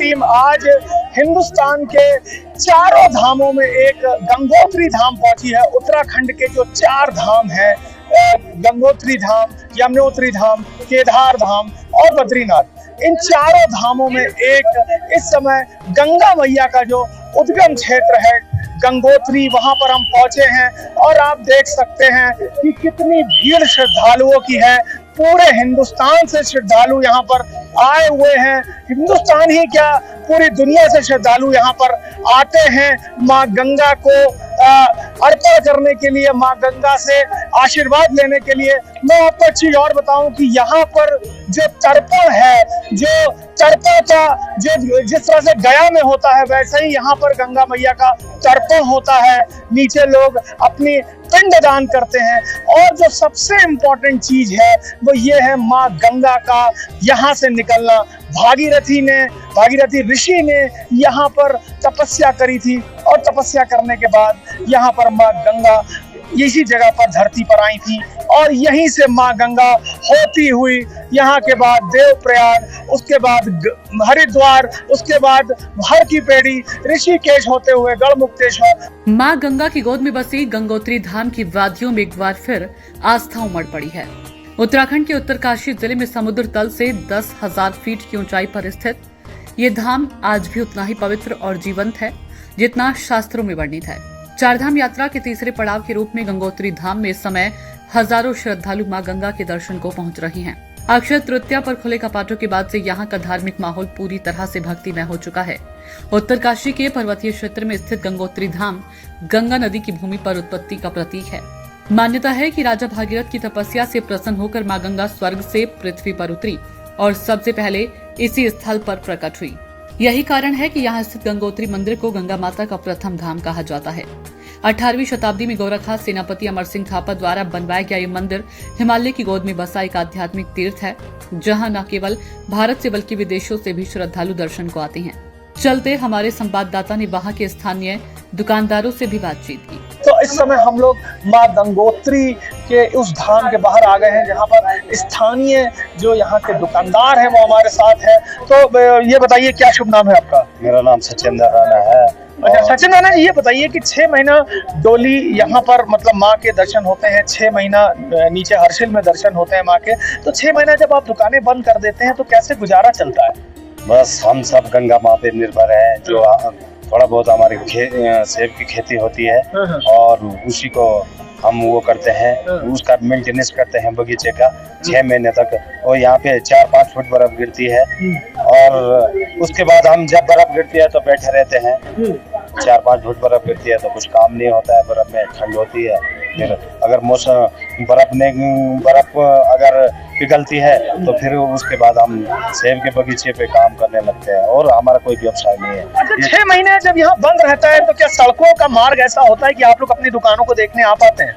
Team आज हिंदुस्तान के चारों धामों में एक गंगोत्री धाम पहुंची है। उत्तराखंड के जो 4 धाम हैं, गंगोत्री धाम, यमुनोत्री धाम, केदार धाम और बद्रीनाथ, इन चारों धामों में एक इस समय गंगा मैया का जो उद्गम क्षेत्र है गंगोत्री, वहां पर हम पहुंचे हैं और आप देख सकते हैं कि कितनी भीड़ श्रद्धालुओं की है। पूरे हिंदुस्तान से श्रद्धालु यहाँ पर आए हुए हैं। हिंदुस्तान ही क्या, पूरी दुनिया से श्रद्धालु यहाँ पर आते हैं माँ गंगा को अर्पण करने के लिए, माँ गंगा से आशीर्वाद लेने के लिए। मैं आपको एक चीज और बताऊं कि यहाँ पर जो तर्पण है, जो तर्पण का जो जिस तरह से गया में होता है, वैसे ही यहाँ पर गंगा मैया का तर्पण होता है। नीचे लोग अपनी पिंड दान करते हैं और जो सबसे इम्पोर्टेंट चीज है वो ये है माँ गंगा का यहाँ से निकलना। भागीरथी ऋषि ने यहाँ पर तपस्या करी थी और तपस्या करने के बाद यहाँ पर माँ गंगा इसी जगह पर धरती पर आई थी और यहीं से माँ गंगा होती हुई यहाँ के बाद देवप्रयाग, उसके बाद हरिद्वार, उसके बाद हर की पेड़ी, ऋषिकेश होते हुए गढ़मुक्तेश्वर। माँ गंगा की गोद में बसी गंगोत्री धाम की वादियों में एक बार फिर आस्था उमड़ पड़ी है। उत्तराखंड के उत्तरकाशी जिले में समुद्र तल से 10,000 फीट की ऊंचाई पर स्थित ये धाम आज भी उतना ही पवित्र और जीवंत है जितना शास्त्रों में वर्णित है। चारधाम यात्रा के तीसरे पड़ाव के रूप में गंगोत्री धाम में इस समय हजारों श्रद्धालु मां गंगा के दर्शन को पहुंच रही हैं। अक्षय तृतीया पर खुले कपाटों के बाद से यहाँ का धार्मिक माहौल पूरी तरह से भक्तिमय हो चुका है। उत्तरकाशी के पर्वतीय क्षेत्र में स्थित गंगोत्री धाम गंगा नदी की भूमि पर उत्पत्ति का प्रतीक है। मान्यता है कि राजा भागीरथ की तपस्या से प्रसन्न होकर मां गंगा स्वर्ग से पृथ्वी पर उतरी और सबसे पहले इसी स्थल पर प्रकट हुई। यही कारण है कि यहाँ स्थित गंगोत्री मंदिर को गंगा माता का प्रथम धाम कहा जाता है। 18वीं शताब्दी में गोरखा सेनापति अमर सिंह थापा द्वारा बनवाया गया ये मंदिर हिमालय की गोद में बसा एक आध्यात्मिक तीर्थ है, जहाँ न केवल भारत से बल्कि विदेशों से भी श्रद्धालु दर्शन को आते हैं। चलते हमारे संवाददाता ने वहाँ के स्थानीय दुकानदारों से भी बातचीत की। तो इस समय हम लोग माँ गंगोत्री के उस धाम के बाहर आ गए हैं जहाँ पर स्थानीय जो यहाँ के दुकानदार हैं वो हमारे साथ हैं। तो ये बताइए, क्या शुभ नाम है आपका? मेरा नाम सचिंदर राणा है। अच्छा सचिन राणा जी, ये बताइए कि 6 महीना डोली यहाँ पर मतलब माँ के दर्शन होते हैं, 6 महीना नीचे हर्षिल में दर्शन होते हैं माँ के, तो 6 महीना जब आप दुकानें बंद कर देते हैं तो कैसे गुजारा चलता है? बस हम सब गंगा माँ पे निर्भर हैं। जो थोड़ा बहुत हमारी सेब की खेती होती है और उसी को हम वो करते हैं, उसका मेंटेनेंस करते हैं बगीचे का 6 महीने तक। और यहाँ पे 4-5 फुट बर्फ गिरती है और उसके बाद हम जब बर्फ गिरती है तो बैठे रहते हैं। 4-5 फुट बर्फ गिरती है तो कुछ काम नहीं होता है, बर्फ में ठंड होती है। फिर अगर मौसम बर्फ अगर पिघलती है तो फिर उसके बाद हम सेब के बगीचे पे काम करने लगते हैं और हमारा कोई व्यवसाय नहीं है। अच्छा, 6 महीने जब यहाँ बंद रहता है तो क्या सड़कों का मार्ग ऐसा होता है कि आप लोग अपनी दुकानों को देखने आ पाते हैं?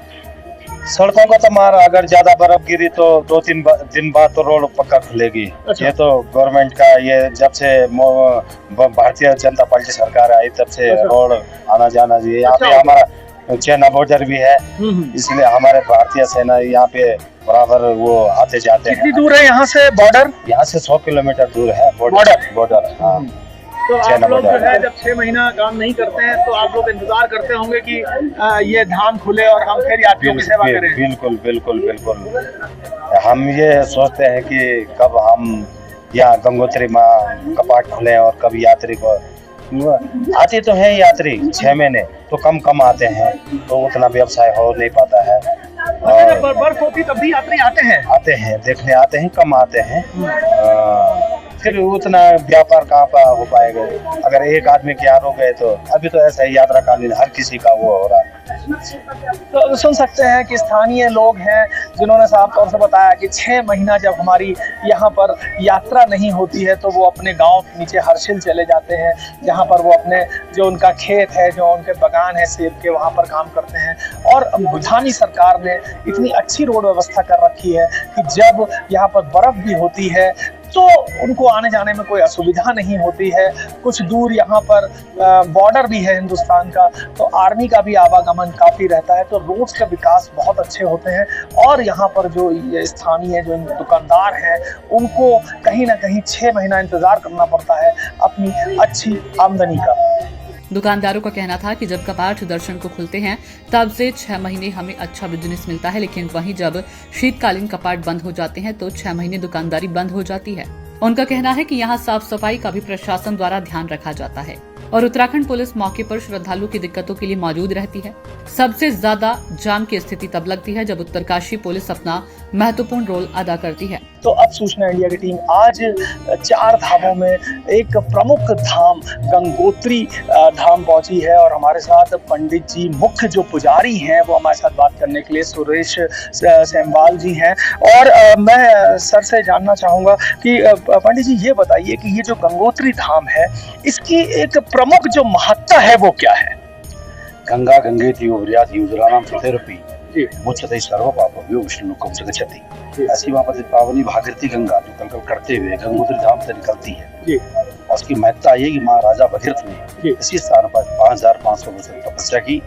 सड़कों का तो मार, अगर ज्यादा बर्फ गिरी तो 2-3 दिन बाद तो रोड पक्का खुलेगी। अच्छा। ये तो गवर्नमेंट का, ये जब से भारतीय जनता पार्टी सरकार आई तब से रोड आना जाना जी। यहाँ पे हमारा चाइना बॉर्डर भी है, इसलिए हमारे भारतीय सेना यहाँ पे बराबर वो आते जाते हैं। कितनी दूर है यहाँ से बॉर्डर? यहाँ से 100 किलोमीटर दूर है बॉर्डर। हाँ। तो आप लोग जो है जब 6 महीना काम नहीं करते हैं तो आप लोग इंतजार करते होंगे कि ये धाम खुले और हम फिर यात्रियों की सेवा करें। बिल्कुल। हम ये सोचते हैं कि कब हम यहाँ गंगोत्री माँ कपाट खुले और कब यात्री को आते तो है यात्री 6 महीने तो कम आते हैं, तो उतना व्यवसाय हो नहीं पाता है। जब बर्फ होती तब भी यात्री आते हैं देखने आते हैं, कम आते हैं। फिर उतना व्यापार कहाँ पर हो पाएगा? अगर एक आदमी के यार हो गए तो अभी तो ऐसा ही यात्रा कालीन हर किसी का वो हो रहा है। तो सुन सकते हैं कि स्थानीय लोग हैं जिन्होंने साफ तौर से बताया कि 6 महीना जब हमारी यहाँ पर यात्रा नहीं होती है तो वो अपने गांव के नीचे हर्षिल चले जाते हैं, जहाँ पर वो अपने जो उनका खेत है, जो उनके बागान है सेब के, वहाँ पर काम करते हैं। और भूटानी सरकार ने इतनी अच्छी रोड व्यवस्था कर रखी है कि जब यहाँ पर बर्फ भी होती है तो उनको आने जाने में कोई असुविधा नहीं होती है। कुछ दूर यहाँ पर बॉर्डर भी है हिंदुस्तान का, तो आर्मी का भी आवागमन काफ़ी रहता है, तो रोड्स का विकास बहुत अच्छे होते हैं। और यहाँ पर जो ये स्थानीय जो दुकानदार हैं उनको कहीं ना कहीं 6 महीना इंतज़ार करना पड़ता है अपनी अच्छी आमदनी का। दुकानदारों का कहना था कि जब कपाट दर्शन को खुलते हैं तब से 6 महीने हमें अच्छा बिजनेस मिलता है, लेकिन वहीं जब शीतकालीन कपाट बंद हो जाते हैं तो 6 महीने दुकानदारी बंद हो जाती है। उनका कहना है कि यहाँ साफ सफाई का भी प्रशासन द्वारा ध्यान रखा जाता है और उत्तराखंड पुलिस मौके पर श्रद्धालुओं की दिक्कतों के लिए मौजूद रहती है। सबसे ज्यादा जाम की स्थिति तब लगती है जब उत्तरकाशी पुलिस अपना महत्वपूर्ण रोल अदा करती है। तो अब सूचना इंडिया की टीम आज 4 धामों में एक प्रमुख धाम गंगोत्री धाम पहुंची है और हमारे साथ पंडित जी मुख्य जो पुजारी हैं वो हमारे साथ बात करने के लिए सुरेश सेमवाल जी हैं। और मैं सर से जानना चाहूँगा कि पंडित जी ये बताइए कि ये जो गंगोत्री धाम है इसकी एक प्रमुख जो महत्ता है वो क्या है? गंगा गंगेति उर्याति उजराणां तथैरपि मुच्यते सर्व पापभ्यो विष्णुकं च गच्छति। ऐसी वहाँ पर पावनी भागीरथी गंगा जो कल करते हुए गंगोत्री धाम से निकलती है और उसकी महत्ता ये कि महाराजा भगीरथ ने इसी स्थान पर 5500 वर्ष तपस्या की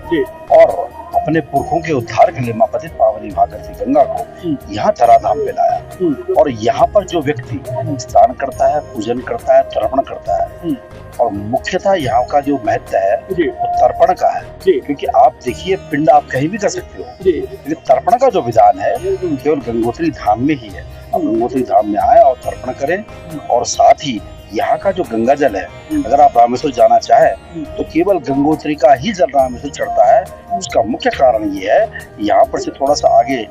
और अपने पुरखों के उद्धार के लिए माँ पतित पावनी भागीरथी गंगा को यहाँ धराधाम पे लाया। और यहाँ पर जो व्यक्ति स्नान करता है, पूजन करता है, तर्पण करता है और मुख्यतः यहाँ का जो महत्व है वो तर्पण का है, क्योंकि आप देखिए पिंड आप कहीं भी कर सकते हो, लेकिन तर्पण का जो विधान है केवल गंगोत्री धाम में ही है। आप गंगोत्री धाम में आए और तर्पण करें और साथ ही यहाँ का जो गंगा जल है, अगर आप रामेश्वर जाना चाहें तो केवल गंगोत्री का ही जल रामेश्वर चढ़ता है। उसका मुख्य कारण ये है, यहाँ पर से थोड़ा सा आगे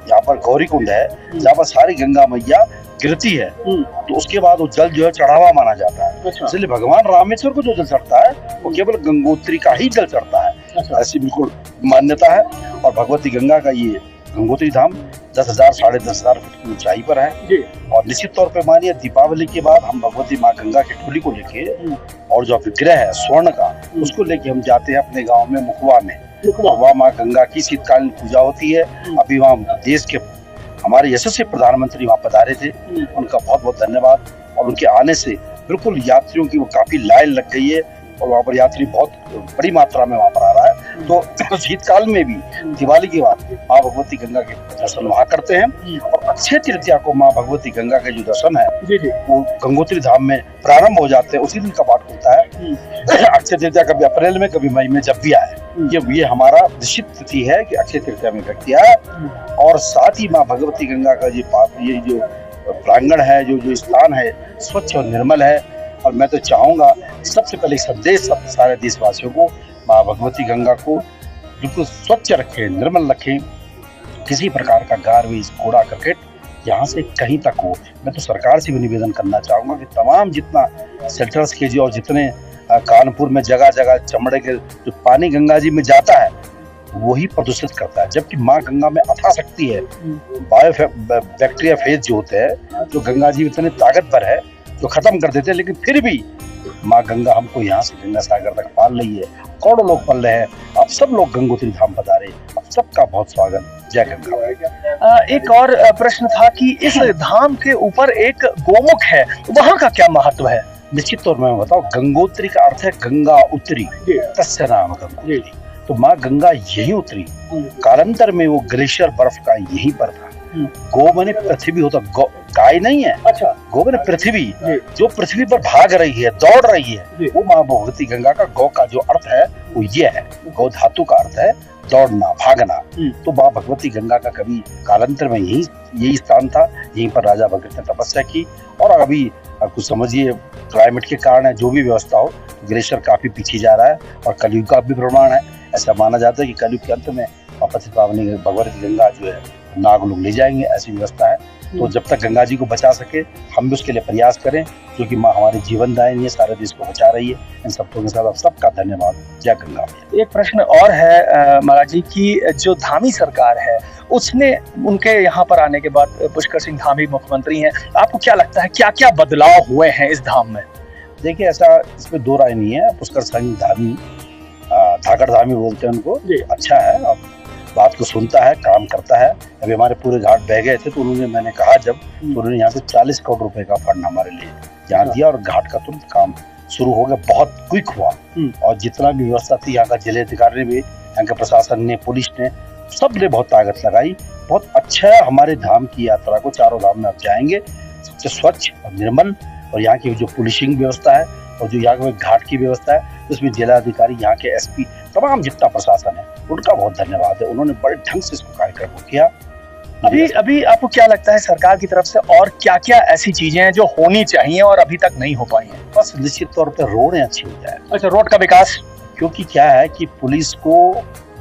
यहाँ पर गौरी कुंड है जहाँ पर सारी गंगा मैया गिरती है, तो उसके बाद वो जल जो है चढ़ावा माना जाता है। इसलिए भगवान रामेश्वर को जो जल चढ़ता है वो केवल गंगोत्री का ही जल चढ़ता है। ऐसी बिल्कुल मान्यता है। और भगवती गंगा का ये गंगोत्री धाम 10,000 साढ़े 10,000 फीट की ऊंचाई पर है। और निश्चित तौर पे मानिए दीपावली के बाद हम भगवती माँ गंगा की टोली को लेके और जो विग्रह है स्वर्ण का उसको लेके हम जाते हैं अपने गाँव में मुखवा में। वहाँ माँ गंगा की शीतकालीन पूजा होती है। अभी वहाँ देश के हमारे यशस्वी प्रधानमंत्री वहाँ पधारे थे, उनका बहुत बहुत धन्यवाद। और उनके आने से बिल्कुल यात्रियों की वो काफी लाइन लग गई है और वहाँ पर यात्री बहुत बड़ी मात्रा में वहाँ पर आ रहा है। तो शीतकाल में भी दिवाली के बाद माँ भगवती गंगा के दर्शन वहाँ करते हैं। और अक्षय तृतीया को माँ भगवती गंगा के जो दर्शन है वो गंगोत्री धाम में प्रारंभ हो जाते हैं, उसी दिन कपाट खुलता है। अक्षय तृतीया कभी अप्रैल में कभी मई में जब भी आए, ये हमारा निश्चित तिथि है कि अक्षय तृतीया में व्यक्ति आए। और साथ ही माँ भगवती गंगा का ये जो प्रांगण है, जो स्थान है स्वच्छ और निर्मल है। और मैं तो चाहूंगा सबसे पहले संदेश सब सारे देशवासियों को माँ भगवती गंगा को बिल्कुल स्वच्छ रखें, निर्मल रखें। किसी प्रकार का गार्बेज, कूड़ा करकट यहाँ से कहीं तक हो। मैं तो सरकार से भी निवेदन करना चाहूंगा कि तमाम जितना सेल्टर्स के और जितने कानपुर में जगह जगह चमड़े के जो पानी गंगा जी में जाता है वही प्रदूषित करता है, जबकि माँ गंगा में अथाह शक्ति है। बैक्टीरिया फेज जो होते हैं जो गंगा जी इतने ताकतवर है जो खत्म कर देते हैं, लेकिन फिर भी माँ गंगा हमको यहाँ से गंगा सागर तक पाल रही है। करोड़ों लोग पल रहे हैं। आप सब लोग गंगोत्री धाम पधारे, आप सबका बहुत स्वागत। जय गंगा। एक और प्रश्न था कि इस धाम के ऊपर एक गोमुख है, वहाँ का क्या महत्व है? निश्चित तौर में मैं बताऊं, गंगोत्री का अर्थ है गंगा उतरी, तस्य नाम गंगोत्री। तो माँ गंगा यही उतरी। कालांतर में वो ग्लेशियर बर्फ का यहीं पर था। गो माने पृथ्वी होता, गाय नहीं है। अच्छा, गो माने पृथ्वी, जो पृथ्वी पर भाग रही है, दौड़ रही है, वो माँ भगवती गंगा का गौ का जो अर्थ है वो ये है। गौ धातु का अर्थ है दौड़ना, भागना। तो माँ भगवती गंगा का कभी कालांतर में यही स्थान था, यहीं पर राजा भगीरथ ने तपस्या की। और अभी कुछ समझिए क्लाइमेट के कारण है, जो भी व्यवस्था हो, ग्लेशियर काफी पीछे जा रहा है और कलयुग का भी प्रमाण है। ऐसा माना जाता है कि कलयुग के अंत में पतित पावनी भगवती गंगा जो है नाग लोग ले जाएंगे, ऐसी व्यवस्था है। तो जब तक गंगा जी को बचा सके हम भी उसके लिए प्रयास करें, क्योंकि माँ हमारी जीवन दायिनी है, सारे देश को बचा रही है। इन सबको के साथ आप सबका धन्यवाद। जय गंगा। एक प्रश्न और है महाराज जी की जो धामी सरकार है उसने उनके यहाँ पर आने के बाद पुष्कर सिंह धामी मुख्यमंत्री हैं, आपको क्या लगता है क्या क्या बदलाव हुए हैं इस धाम में? देखिए ऐसा इसमें दो राय नहीं है। पुष्कर सिंह धामी, धाकड़ धामी बोलते हैं उनको, अच्छा है। अब बात को सुनता है, काम करता है। अभी हमारे पूरे घाट बह गए थे तो उन्होंने, मैंने कहा जब, तो उन्होंने यहाँ से 40 करोड़ रुपए का फंड हमारे लिए यहाँ दिया और घाट का तुरंत काम शुरू हो गया, बहुत क्विक हुआ। और जितना भी व्यवस्था थी यहाँ का जिलाधिकारी ने भी, यहाँ के प्रशासन ने, पुलिस ने, सब ने बहुत ताकत लगाई। बहुत अच्छा है। हमारे धाम की यात्रा को, चारों धाम में आप जाएंगे, सबसे स्वच्छ और निर्मल, और यहाँ की जो पुलिसिंग व्यवस्था है और जो यहाँ के घाट की व्यवस्था है, उसमें जिलाधिकारी, यहाँ के एसपी, तमाम जितना प्रशासन है, उनका बहुत धन्यवाद है। उन्होंने बड़े ढंग से इसको कार्यक्रम को किया। अभी आपको क्या लगता है सरकार की तरफ से और क्या क्या ऐसी चीजें हैं जो होनी चाहिए और अभी तक नहीं हो पाई हैं? बस निश्चित तौर पर रोडें अच्छी हो जाए। अच्छा, रोड का विकास, क्योंकि क्या है कि पुलिस को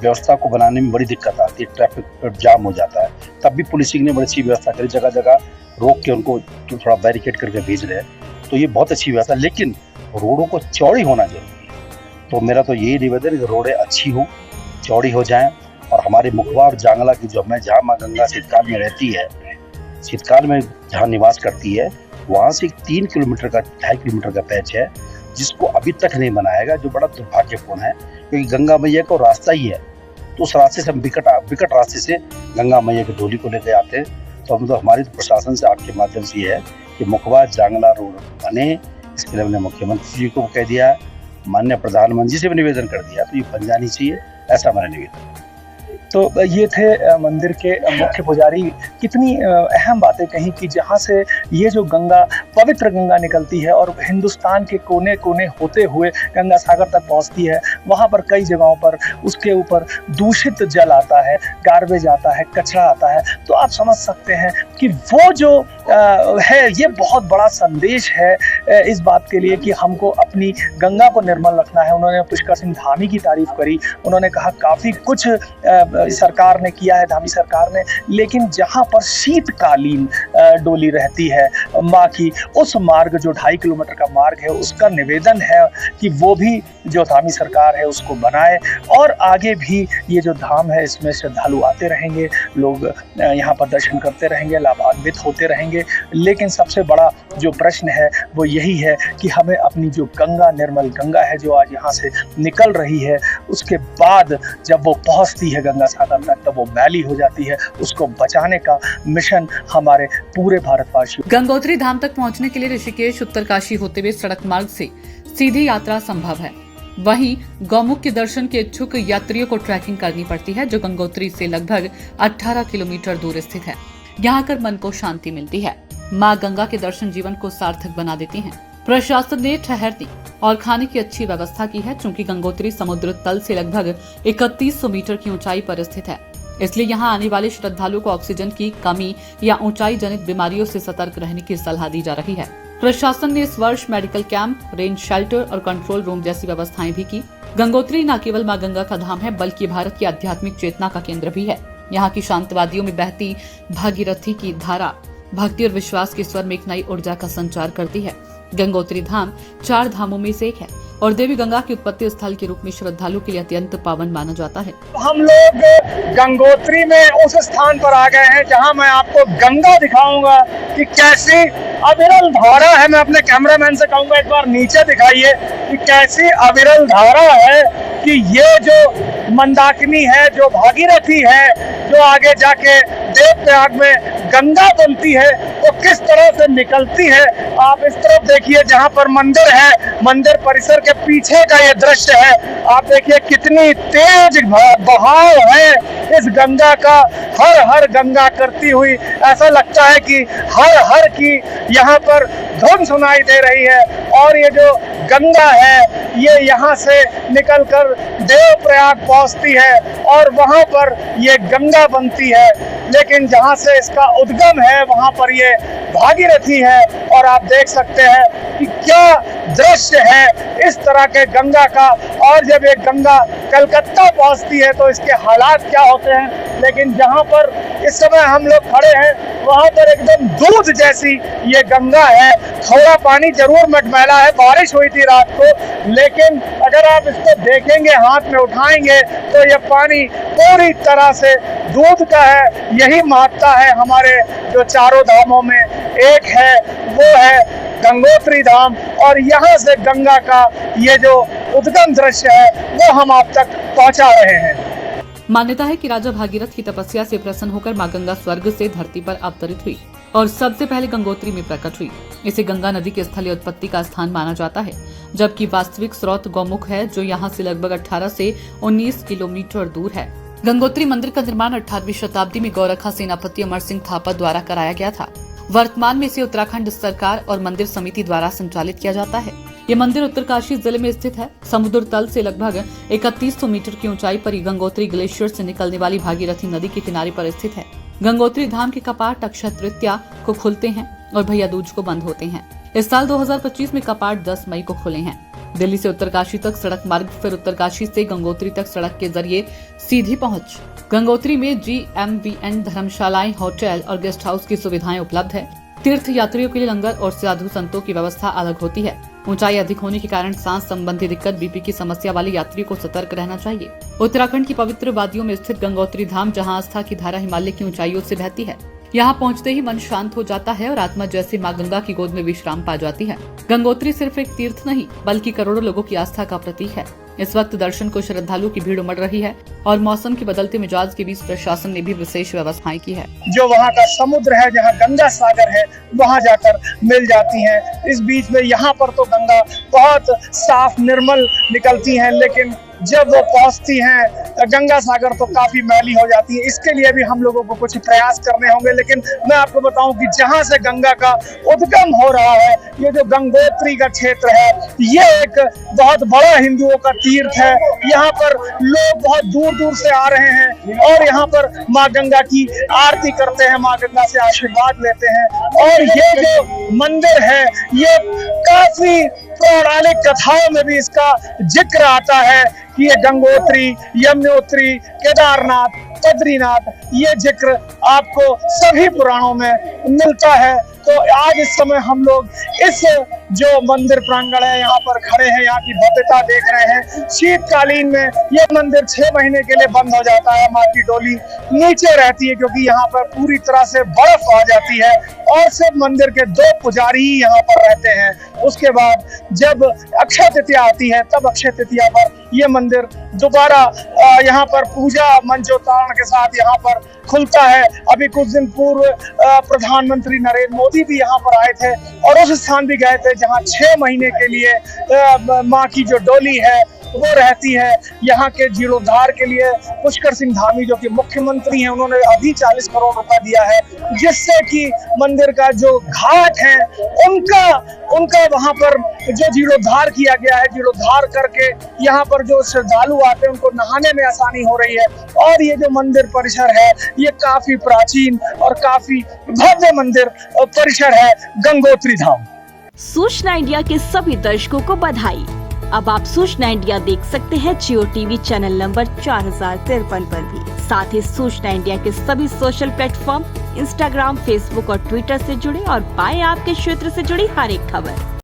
व्यवस्था को बनाने में बड़ी दिक्कत आती है, ट्रैफिक जाम हो जाता है, तब भी पुलिसिंग ने बड़ी अच्छी व्यवस्था करी, जगह जगह रोक के उनको थोड़ा बैरिकेड करके भेज रहे हैं, तो ये बहुत अच्छी व्यवस्था। लेकिन रोडों को चौड़ी होना जरूरी है। तो मेरा तो यही निवेदन है कि रोडें अच्छी हो, चौड़ी हो जाएं, और हमारे मुखबा और जांगला की जो, मैं जहाँ माँ गंगा शीतकाल में रहती है, शीतकाल में जहाँ निवास करती है, वहाँ से 3 किलोमीटर का, 2.5 किलोमीटर का पैच है जिसको अभी तक नहीं बनाएगा, जो बड़ा दुर्भाग्यपूर्ण है। क्योंकि गंगा मैया का रास्ता ही है, तो उस रास्ते से हम विकट रास्ते से गंगा मैया की डोली को लेकर आते हैं। तो हम तो, हमारी तो प्रशासन से आपके माध्यम से ये है कि मुखबा जांगला रोड बने, इसके लिए हमने मुख्यमंत्री जी को कह दिया, माननीय प्रधानमंत्री से भी निवेदन कर दिया, तो ये बन जानी चाहिए, ऐसा मेरा निवेदन। तो ये थे मंदिर के मुख्य पुजारी। कितनी अहम बातें कही कि जहाँ से ये जो गंगा, पवित्र गंगा निकलती है और हिंदुस्तान के कोने कोने होते हुए गंगा सागर तक पहुँचती है, वहाँ पर कई जगहों पर उसके ऊपर दूषित जल आता है, गार्बेज आता है, कचरा आता है। तो आप समझ सकते हैं कि वो जो है, ये बहुत बड़ा संदेश है इस बात के लिए कि हमको अपनी गंगा को निर्मल रखना है। उन्होंने पुष्कर सिंह धामी की तारीफ करी, उन्होंने कहा काफ़ी कुछ सरकार ने किया है, धामी सरकार ने, लेकिन जहां पर शीतकालीन डोली रहती है माँ की, उस मार्ग जो 2.5 किलोमीटर का मार्ग है, उसका निवेदन है कि वो भी जो धामी सरकार है उसको बनाए। और आगे भी ये जो धाम है, इसमें श्रद्धालु आते रहेंगे, लोग यहाँ पर दर्शन करते रहेंगे, लाभान्वित होते रहेंगे। लेकिन सबसे बड़ा जो प्रश्न है वो यही है कि हमें अपनी जो गंगा, निर्मल गंगा है जो आज यहाँ से निकल रही है, उसके बाद जब वो पहुँचती है गंगा सागर तक, तब वो मैली हो जाती है। उसको बचाने का मिशन हमारे पूरे भारतवासियों। गंगोत्री धाम तक पहुंचने के लिए ऋषिकेश उत्तरकाशी होते हुए सड़क मार्ग से सीधी यात्रा संभव है। वहीं गौमुख के दर्शन के इच्छुक यात्रियों को ट्रैकिंग करनी पड़ती है, जो गंगोत्री से लगभग 18 किलोमीटर दूर स्थित है। यहाँ कर मन को शांति मिलती है। माँ गंगा के दर्शन जीवन को सार्थक बना देती हैं। प्रशासन ने ठहरने और खाने की अच्छी व्यवस्था की है, चूंकि गंगोत्री समुद्र तल से लगभग 3100 मीटर की ऊंचाई पर स्थित है। इसलिए यहाँ आने वाले श्रद्धालुओं को ऑक्सीजन की कमी या ऊंचाई जनित बीमारियों से सतर्क रहने की सलाह दी जा रही है। प्रशासन ने इस वर्ष मेडिकल कैंप, रेन शेल्टर और कंट्रोल रूम जैसी व्यवस्थाएं भी की। गंगोत्री न केवल माँ गंगा का धाम है, बल्कि भारत की आध्यात्मिक चेतना का केंद्र भी है। यहाँ की शांत वादियों में बहती भागीरथी की धारा भक्ति और विश्वास के स्वर में एक नई ऊर्जा का संचार करती है। गंगोत्री धाम 4 धामों में से एक है और देवी गंगा की उत्पत्ति स्थल के रूप में श्रद्धालु के लिए अत्यंत पावन माना जाता है। हम लोग गंगोत्री में उस स्थान पर आ गए हैं जहां मैं आपको गंगा दिखाऊंगा कि कैसी अविरल धारा है। मैं अपने कैमरामैन से कहूंगा एक बार नीचे दिखाइए कि कैसी अविरल धारा है, कि ये जो मंदाकिनी है, जो भागीरथी है, जो आगे जाके देवप्रयाग में गंगा बनती है, वो किस तरह से निकलती है। आप इस तरफ देखिए जहाँ पर मंदिर है, मंदिर परिसर के पीछे का ये दृश्य है। आप देखिए कितनी तेज बहाव है इस गंगा का, हर हर गंगा करती हुई। ऐसा लगता है कि हर हर की यहाँ पर धुन सुनाई दे रही है। और ये जो गंगा है ये यहाँ से निकलकर देवप्रयाग पहुँचती है और वहाँ पर ये गंगा बनती है। लेकिन जहाँ से इसका उद्गम है वहाँ पर ये भागीरथी है। और आप देख सकते हैं कि क्या दृश्य है इस तरह के गंगा का। और जब ये गंगा कलकत्ता पहुँचती है तो इसके हालात क्या होते हैं। लेकिन जहाँ पर इस समय हम लोग खड़े हैं वहाँ पर एकदम दूध जैसी ये गंगा है। थोड़ा पानी जरूर मटमैला है, बारिश हुई थी रात को, लेकिन अगर आप इसको देखेंगे, हाथ में उठाएंगे, तो ये पानी पूरी तरह से दूध का है। यही महत्ता है हमारे जो चारों धामों में एक है, वो है गंगोत्री धाम। और यहाँ से गंगा का ये जो उद्गम दृश्य है वो हम आप तक पहुँचा रहे हैं। मान्यता है कि राजा भागीरथ की तपस्या से प्रसन्न होकर मां गंगा स्वर्ग से धरती पर अवतरित हुई और सबसे पहले गंगोत्री में प्रकट हुई। इसे गंगा नदी के स्थलीय उत्पत्ति का स्थान माना जाता है, जबकि वास्तविक स्रोत गौमुख है, जो यहाँ से लगभग 18 से 19 किलोमीटर दूर है। गंगोत्री मंदिर का निर्माण 18वीं शताब्दी में गौरखा सेनापति अमर सिंह थापा द्वारा कराया गया था। वर्तमान में इसे उत्तराखंड सरकार और मंदिर समिति द्वारा संचालित किया जाता है। ये मंदिर उत्तरकाशी जिले में स्थित है। समुद्र तल से लगभग 3100 मीटर की ऊंचाई पर गंगोत्री ग्लेशियर से निकलने वाली भागीरथी नदी के किनारे पर स्थित है। गंगोत्री धाम के कपाट अक्षय तृतीया को खुलते हैं और भैया दूज को बंद होते हैं। इस साल 2025 में कपाट 10 मई को खुले हैं। दिल्ली से उत्तरकाशी तक सड़क मार्ग, फिर उत्तरकाशी से गंगोत्री तक सड़क के जरिए सीधी पहुंच। गंगोत्री में GMVN धर्मशालाएं, होटल और गेस्ट हाउस की सुविधाएं उपलब्ध है। तीर्थ यात्रियों के लिए लंगर और साधु संतों की व्यवस्था अलग होती है। ऊंचाई अधिक होने के कारण सांस संबंधी दिक्कत, बीपी की समस्या वाले यात्रियों को सतर्क रहना चाहिए। उत्तराखंड की पवित्र वादियों में स्थित गंगोत्री धाम, जहां आस्था की धारा हिमालय की ऊंचाइयों से बहती है, यहाँ पहुँचते ही मन शांत हो जाता है और आत्मा जैसे माँ गंगा की गोद में विश्राम पा जाती है। गंगोत्री सिर्फ एक तीर्थ नहीं, बल्कि करोड़ों लोगों की आस्था का प्रतीक है। इस वक्त दर्शन को श्रद्धालुओं की भीड़ उमड़ रही है और मौसम के बदलते मिजाज के बीच प्रशासन ने भी विशेष व्यवस्थाएं की है। जो वहाँ का समुद्र है, जहाँ गंगा सागर है, वहाँ जाकर मिल जाती हैं। इस बीच में यहाँ पर तो गंगा बहुत साफ निर्मल निकलती हैं, लेकिन जब वो पहुंचती हैं गंगा सागर तो काफी मैली हो जाती है। इसके लिए भी हम लोगों को कुछ प्रयास करने होंगे। लेकिन मैं आपको बताऊं कि जहां से गंगा का उद्गम हो रहा है, ये जो गंगोत्री का क्षेत्र है, ये एक बहुत बड़ा हिंदुओं का तीर्थ है। यहाँ पर लोग बहुत दूर दूर से आ रहे हैं और यहाँ पर माँ गंगा की आरती करते हैं, माँ गंगा से आशीर्वाद लेते हैं। और ये जो मंदिर है, ये काफी पौराणिक कथाओं में भी इसका जिक्र आता है कि ये गंगोत्री, यमुनोत्री, केदारनाथ, बद्रीनाथ, ये जिक्र आपको सभी पुराणों में मिलता है। तो आज इस समय हम लोग इस जो मंदिर प्रांगण है, यहाँ पर खड़े हैं, यहाँ की भव्यता देख रहे हैं। शीतकालीन में ये मंदिर 6 महीने के लिए बंद हो जाता है। माँ की डोली नीचे रहती है क्योंकि यहाँ पर पूरी तरह से बर्फ आ जाती है और सिर्फ मंदिर के 2 पुजारी ही यहाँ पर रहते हैं। उसके बाद जब अक्षय तृतीया आती है, तब अक्षय तृतीया पर यह मंदिर दोबारा यहाँ पर पूजा मंचोच्चारण के साथ यहाँ पर खुलता है। अभी कुछ दिन पूर्व प्रधानमंत्री नरेंद्र मोदी भी यहाँ पर आए थे और उस स्थान भी गए थे जहाँ 6 महीने के लिए माँ की जो डोली है वो रहती है। यहाँ के जीर्णोद्धार के लिए पुष्कर सिंह धामी, जो कि मुख्यमंत्री हैं, उन्होंने अभी 40 करोड़ रुपए दिया है, जिससे कि मंदिर का जो घाट है उनका वहाँ पर जो जीर्णोद्धार किया गया है, जीर्णोद्धार करके यहाँ पर जो श्रद्धालु आते हैं उनको नहाने में आसानी हो रही है। और ये जो मंदिर परिसर है, ये काफी प्राचीन और काफी भव्य मंदिर परिसर है, गंगोत्री धाम। सूचना इंडिया के सभी दर्शकों को बधाई। अब आप सूचना इंडिया देख सकते हैं जियो टीवी चैनल नंबर 4053 पर भी। साथ ही सूचना इंडिया के सभी सोशल प्लेटफॉर्म इंस्टाग्राम, फेसबुक और ट्विटर से जुड़े और पाएं आपके क्षेत्र से जुड़ी हर एक खबर।